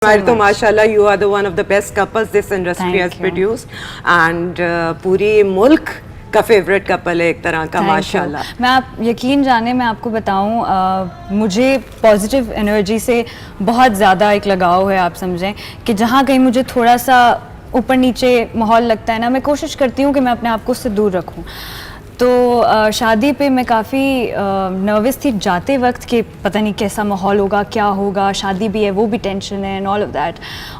हमारे तो माशाल्लाह you are the one of the best couples this industry has produced and पूरी मुल्क का फेवरेट कपल है एक तरह का माशाल्लाह। मैं आप यकीन जाने मैं आपको बताऊं मुझे पॉजिटिव एनर्जी से बहुत ज़्यादा एक लगाव है। आप समझें कि जहाँ कहीं मुझे थोड़ा सा ऊपर नीचे माहौल लगता है ना, मैं कोशिश करती हूँ कि मैं अपने आप को उससे दूर रखूँ। तो शादी पे मैं काफ़ी नर्वस थी जाते वक्त कि पता नहीं कैसा माहौल होगा, क्या होगा, शादी भी है वो भी टेंशन है एंड ऑल ऑफ दैट,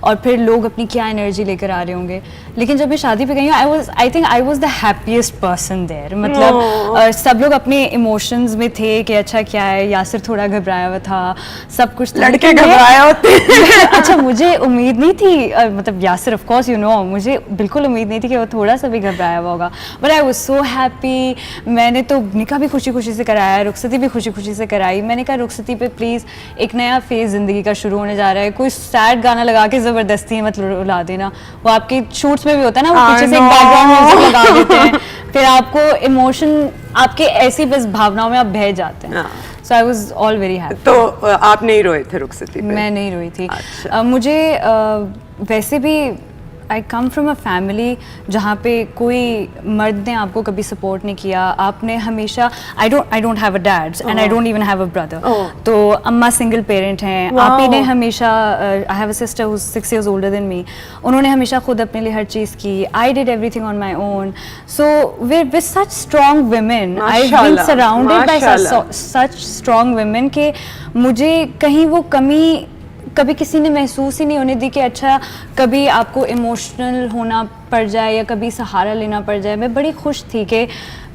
और फिर लोग अपनी क्या एनर्जी लेकर आ रहे होंगे। लेकिन जब मैं शादी पे गई हूँ I think I was the happiest person there. मतलब सब लोग अपने इमोशंस में थे कि अच्छा क्या है, यासिर थोड़ा घबराया हुआ था, सब कुछ लड़के घबराए होते अच्छा मुझे उम्मीद नहीं थी मतलब Yasir of course you know मुझे बिल्कुल उम्मीद नहीं थी कि वो थोड़ा सा भी घबराया हुआ होगा, but I was so happy. मैंने तो निकाह भी खुशी खुशी से कराया, रुखसती भी खुशी खुशी से कराई। मैंने कहा रुखसती पे प्लीज़ एक नया फेज़ ज़िंदगी का शुरू होने जा रहा है, कोई सैड गाना लगा के ज़बरदस्ती मत रुला देना। वो आपके शूट्स में भी होता है ना, वो पीछे से एक बैकग्राउंड म्यूजिक लगा देते हैं, फिर आपको इमोशन आपके ऐसी बस भावनाओं में आप बह जाते हैं। So I was all very happy. तो आप नहीं रोए थे रुखसती पे? मैं नहीं रोई थी। मुझे वैसे भी आई कम फ्रॉम अ फैमिली जहाँ पे कोई मर्द ने आपको कभी सपोर्ट नहीं किया। आपने हमेशा I don't have a dad and I don't even have a brother. तो अम्मा सिंगल पेरेंट हैं। आप ही ने हमेशा I have a sister who is 6 years older than me। उन्होंने हमेशा खुद अपने लिए हर चीज़ की। I did everything on my own. So with such strong women I have been surrounded by such strong women कि मुझे कहीं वो कमी कभी किसी ने महसूस ही नहीं होने दी कि अच्छा कभी आपको इमोशनल होना पड़ जाए या कभी सहारा लेना पड़ जाए। मैं बड़ी खुश थी कि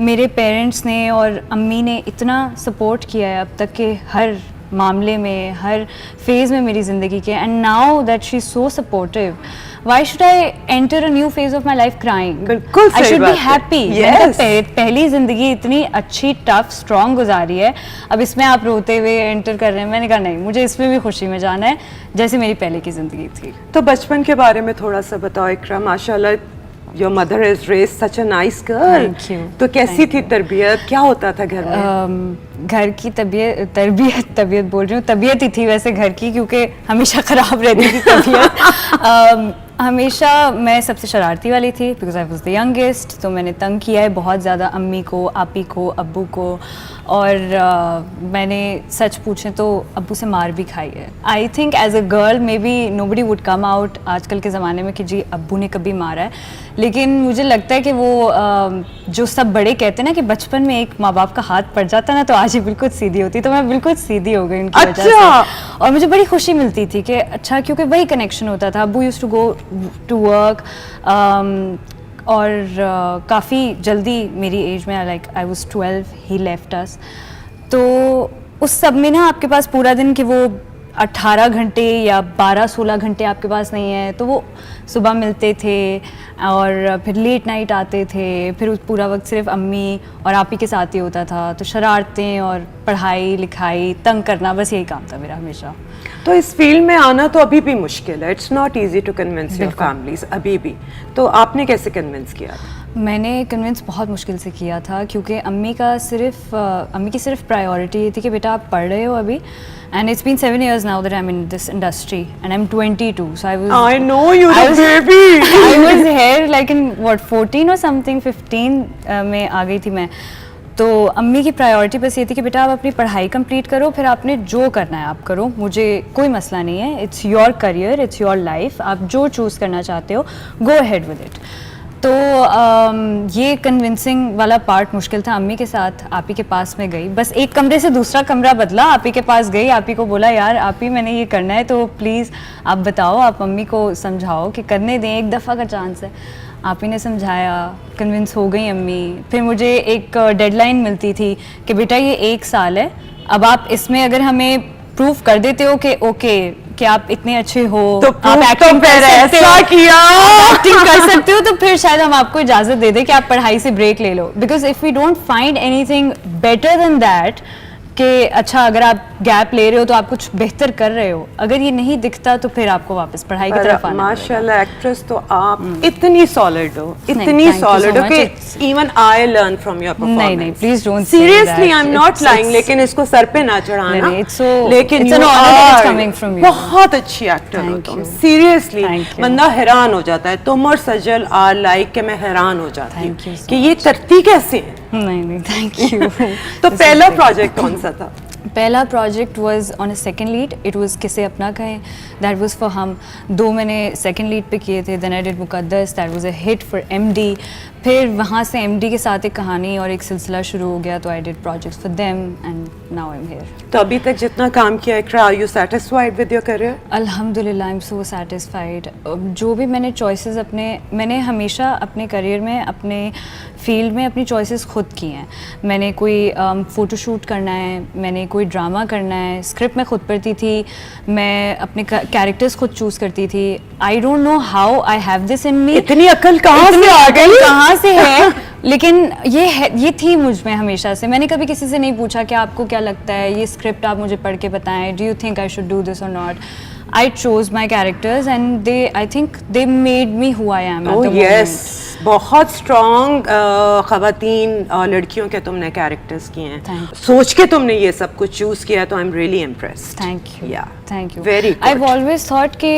मेरे पेरेंट्स ने और अम्मी ने इतना सपोर्ट किया है अब तक के हर मामले में, हर फेज़ में मेरी ज़िंदगी के। And now that she is so supportive, why should I enter a new phase of my life crying? बिल्कुल आई शुड बी हैप्पी। पहली ज़िंदगी इतनी अच्छी टफ स्ट्रॉन्ग गुजारी है, अब इसमें आप रोते हुए एंटर कर रहे हैं। मैंने कहा नहीं, मुझे इसमें भी खुशी में जाना है जैसे मेरी पहले की ज़िंदगी थी। तो बचपन के बारे में थोड़ा सा बताओ इकरा। माशाल्लाह your mother is raised such a nice girl. Thank you. तो कैसी थी तरबियत, क्या होता था घर में? घर की तबीयत बोल रही हूँ, तबीयत ही थी वैसे घर की, क्योंकि हमेशा ख़राब रहती थी तबीयत। हमेशा मैं सबसे शरारती वाली थी because I was the youngest. तो मैंने तंग किया है बहुत ज़्यादा अम्मी को, आपी को, अब्बू को, और मैंने सच पूछें तो अब्बू से मार भी खाई है। I think as a girl maybe nobody would come out आजकल के ज़माने में कि जी अब्बू ने कभी मारा है, लेकिन मुझे लगता है कि वो जो सब बड़े कहते हैं ना कि बचपन में एक माँ बाप का हाथ पड़ जाता है ना तो आज ही बिल्कुल सीधी होती, तो मैं बिल्कुल सीधी हो गई उनकी वजह से। और मुझे बड़ी खुशी मिलती थी कि अच्छा, क्योंकि वही कनेक्शन होता था। अब्बू used to go to work और काफ़ी जल्दी मेरी एज में, लाइक आई वाज 12 ही लेफ्ट अस। तो उस सब में ना आपके पास पूरा दिन कि वो 18 घंटे या 12-16 घंटे आपके पास नहीं है, तो वो सुबह मिलते थे और फिर लेट नाइट आते थे, फिर उस पूरा वक्त सिर्फ अम्मी और आप ही के साथ ही होता था। तो शरारतें और पढ़ाई लिखाई, तंग करना, बस यही काम था मेरा हमेशा। तो इस फील्ड में आना तो अभी भी मुश्किल है, it's not easy to convince your families अभी भी। तो आपने कैसे कन्विंस किया? मैंने कन्विंस बहुत मुश्किल से किया था, क्योंकि अम्मी की सिर्फ प्रायोरिटी ये थी कि बेटा आप पढ़ रहे हो अभी, and it's been 7 years now that I'm in this industry and I'm 22, so I know you're a baby. I was here like in what 14 or something, 15 में आ गई थी मैं। तो अम्मी की प्रायोरिटी बस ये थी कि बेटा आप अपनी पढ़ाई कंप्लीट करो, फिर आपने जो करना है आप करो, मुझे कोई मसला नहीं है, it's your career, it's your life, आप जो चूज़ करना चाहते हो गो अहेड विद इट। तो ये कन्विंसिंग वाला पार्ट मुश्किल था। अम्मी के साथ आप ही के पास में गई, बस एक कमरे से दूसरा कमरा बदला, आप ही के पास गई, आप ही को बोला यार आप ही मैंने ये करना है तो प्लीज़ आप बताओ, आप अम्मी को समझाओ कि करने दें, एक दफ़ा का चांस है। आप ही ने समझाया, कन्विंस हो गई अम्मी। फिर मुझे एक डेडलाइन मिलती थी कि बेटा ये 1 साल है, अब आप इसमें अगर हमें प्रूफ कर देते हो कि ओके कि आप इतने अच्छे हो, तो आप एक्टिंग कर सकते हो, एक्टिंग कर सकते हो, तो फिर शायद हम आपको इजाज़त दे दें कि आप पढ़ाई से ब्रेक ले लो। Because if we don't find anything better than that कि अच्छा अगर आप गैप ले रहे हो तो आप कुछ बेहतर कर रहे हो, अगर ये नहीं दिखता तो फिर आपको वापस पढ़ाई की तरफ आना माशाल्लाह एक्ट्रेस तो आप इतनी सॉलिड हो, इतनी thank you सॉलिड so हो much. कि even I learn from your performance. नहीं नहीं please don't seriously I am not lying, लेकिन इसको सर पे ना चढ़ाना, नहीं, it's so- लेकिन it's an you honor that it's are coming from you. बहुत अच्छी एक्टर हो Thank तुम, you. Seriously Thank you. बंदा हैरान हो जाता है। तुम और सजल आर लाइक के मैं हैरान हो जाती हूँ Thank you so कि ये करती कैसे है। नहीं थैंक यू। तो पहला प्रोजेक्ट कौन सा था? पहला project was on a second lead, it was किसे अपना कहें, दैट वाज फॉर हम। 2 मैंने सेकंड लीड पे किए थे, then I did Muqaddas, that was a hit for MD. फिर वहाँ से एमडी के साथ एक कहानी और एक सिलसिला शुरू हो गया, तो I did projects for them and now I am here. तो अभी तक जितना काम किया है, are you satisfied with your career? अल्हम्दुलिल्लाह आई एम सो सेटिस्फाइड। जो भी मैंने चॉइसेस मैंने हमेशा अपने करियर में, अपने फील्ड में अपनी चॉइसेस खुद की हैं। मैंने कोई फ़ोटोशूट करना है, मैंने कोई ड्रामा करना है, स्क्रिप्ट मैं खुद पढ़ती थी, मैं अपने कैरेक्टर्स खुद चूज़ करती थी। I don't know how I have this in me. इतनी अकल कहाँ से आ गई? कहाँ से है लेकिन ये थी मुझ में हमेशा से। मैंने कभी किसी से नहीं पूछा कि आपको क्या लगता है, ये स्क्रिप्ट आप मुझे पढ़ के बताएं, do you think I should do this और not. I chose my characters and I think they made me who I am at the moment. yes, बहुत स्ट्रॉन्ग खवातीन लड़कियों के तुमने कैरेक्टर्स किए हैं। Thank you. सोच के तुमने ये सब कुछ चूज किया है, तो I am really impressed. Thank you. Yeah. Thank you. Very good. I've always thought कि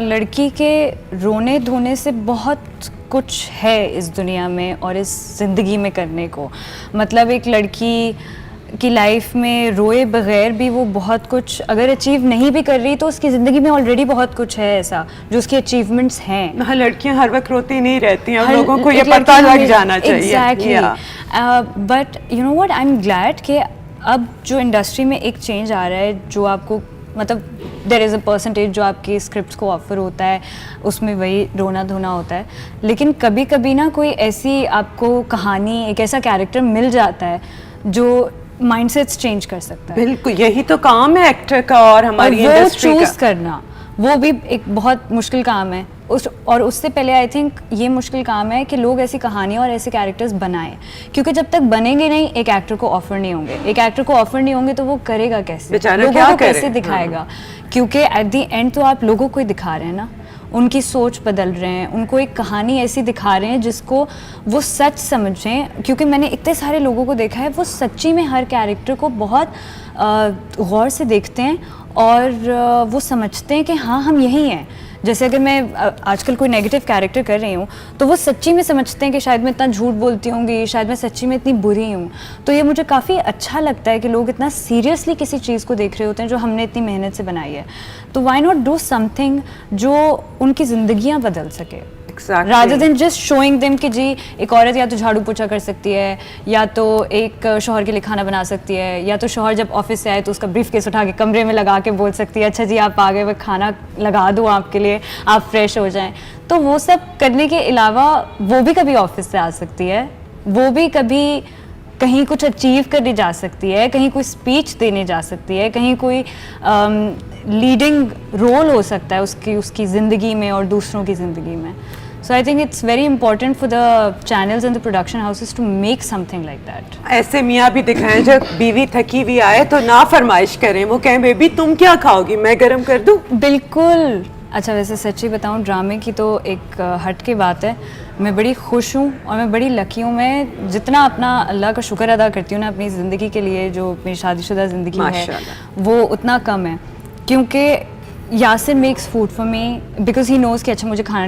लड़की के रोने धोने से बहुत कुछ है इस दुनिया में और इस ज़िंदगी में करने को। मतलब एक लड़की की लाइफ में रोए बगैर भी वो बहुत कुछ अगर अचीव नहीं भी कर रही, तो उसकी ज़िंदगी में ऑलरेडी बहुत कुछ है ऐसा जो उसकी अचीवमेंट्स हैं। हाँ, लड़कियां हर वक्त रोती नहीं रहती हैं, हर लोगों को ये एक लड़की पता लग हमें- जाना चाहिए। Exactly. But you know what, I am glad कि अब जो इंडस्ट्री में एक चेंज आ रहा है, जो आपको मतलब देयर इज़ अ परसेंटेज जो आपकी स्क्रिप्ट्स को ऑफर होता है, उसमें वही रोना धोना होता है। लेकिन कभी कभी ना कोई ऐसी आपको कहानी, एक ऐसा कैरेक्टर मिल जाता है जो माइंडसेट्स चेंज कर सकता है। बिल्कुल, यही तो काम है एक्टर का और हमारी और वो इंडस्ट्री चूज का। करना, वो भी एक बहुत मुश्किल काम है। और उससे पहले आई थिंक ये मुश्किल काम है कि लोग ऐसी कहानियाँ और ऐसे कैरेक्टर्स बनाएं, क्योंकि जब तक बनेंगे नहीं, एक एक्टर को ऑफर नहीं होंगे। एक एक्टर को ऑफर नहीं होंगे तो वो करेगा कैसे, बेचारा लोगों क्या को करे? कैसे दिखाएगा? क्योंकि एट द एंड तो आप लोगों को ही दिखा रहे हैं ना, उनकी सोच बदल रहे हैं, उनको एक कहानी ऐसी दिखा रहे हैं जिसको वो सच समझें। क्योंकि मैंने इतने सारे लोगों को देखा है, वो सच्ची में हर कैरेक्टर को बहुत गौर से देखते हैं और वो समझते हैं कि हाँ हम यही हैं। जैसे अगर मैं आजकल कोई नेगेटिव कैरेक्टर कर रही हूँ, तो वो सच्ची में समझते हैं कि शायद मैं इतना झूठ बोलती होंगी, शायद मैं सच्ची में इतनी बुरी हूँ। तो ये मुझे काफ़ी अच्छा लगता है कि लोग इतना सीरियसली किसी चीज़ को देख रहे होते हैं जो हमने इतनी मेहनत से बनाई है। तो वाई नॉट डू समथिंग जो उनकी ज़िंदगियाँ बदल सके, rather than just showing them कि जी एक औरत या तो झाड़ू पोछा कर सकती है, या तो एक शौहर के लिए खाना बना सकती है, या तो शौहर जब ऑफिस से आए तो उसका ब्रीफ केस उठा के कमरे में लगा के बोल सकती है अच्छा जी आप आ गए, मैं खाना लगा दूँ आपके लिए, आप फ्रेश हो जाएं। तो वो सब करने के अलावा वो भी कभी ऑफिस से आ सकती है, वो भी कभी कहीं कुछ अचीव करने जा सकती है, कहीं कोई स्पीच देने जा सकती है, कहीं कोई लीडिंग रोल हो सकता है उसकी ज़िंदगी में और दूसरों की ज़िंदगी में। So I think it's very important for the channels and the production houses to make something like that. ऐसे मियाँ भी दिखाएं जब बीवी थकी हुई आए तो ना फरमाइश करें, वो कहें बेबी तुम क्या खाओगी, मैं गरम कर दूं? बिल्कुल। अच्छा वैसे सच्ची बताऊं, ड्रामे की तो एक हट के बात है, मैं बड़ी खुश हूँ और मैं बड़ी लकी हूँ। मैं जितना अपना अल्लाह का शुक्र अदा करती हूँ ना अपनी ज़िंदगी के लिए, जो मेरी शादीशुदा ज़िंदगी है वो उतना कम है। क्योंकि Yasir makes food for me because he knows कि अच्छा मुझे खाना